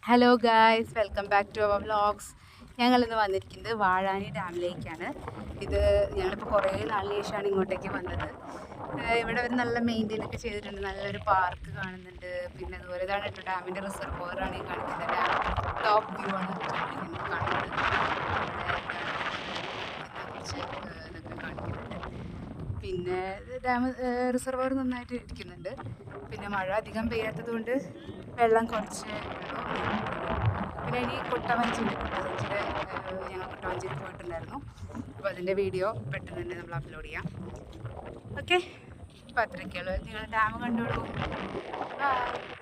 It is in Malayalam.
Hello guys, welcome back to our vlogs. ഞങ്ങളിന്ന് വന്നിരിക്കുന്നത് വാഴാനി ഡാമിലേക്കാണ്. ഇത് ഞങ്ങളിപ്പോൾ കുറേ നാളിന് ശേഷമാണ് ഇങ്ങോട്ടേക്ക് വന്നത്. ഇവിടെ ഒരു നല്ല മെയിൻറ്റെയിൻ ഒക്കെ ചെയ്തിട്ടുണ്ട്. നല്ലൊരു പാർക്ക് കാണുന്നുണ്ട്. പിന്നെ അതുപോലെ ഇതാണ് കേട്ടോ ഡാമിൻ്റെ റിസർവോയറാണ് ഈ കാണിക്കുന്നത്. ഡാം ടോപ്പ് വ്യൂ ആണ് കാണുന്നത്. കുറച്ച് ഇതൊക്കെ കാണിക്കുന്നുണ്ട്. പിന്നെ ഡാം റിസർവോയർ നന്നായിട്ട് ഇരിക്കുന്നുണ്ട്. പിന്നെ മഴ അധികം പെയ്യാത്തത് കൊണ്ട് വെള്ളം കുറച്ച് ഉള്ളൂ. പിന്നെ ഇനി കുട്ടവഞ്ചിയുടെ ഞങ്ങൾ കുട്ടവഞ്ചിയിൽ പോയിട്ടുണ്ടായിരുന്നു. അപ്പോൾ അതിൻ്റെ വീഡിയോ പെട്ടെന്ന് തന്നെ നമ്മൾ അപ്ലോഡ് ചെയ്യാം. ഓക്കെ, അപ്പോൾ അത്രയൊക്കെയുള്ളൂ. നിങ്ങൾ ഡാം കണ്ടോളൂ. ബൈ.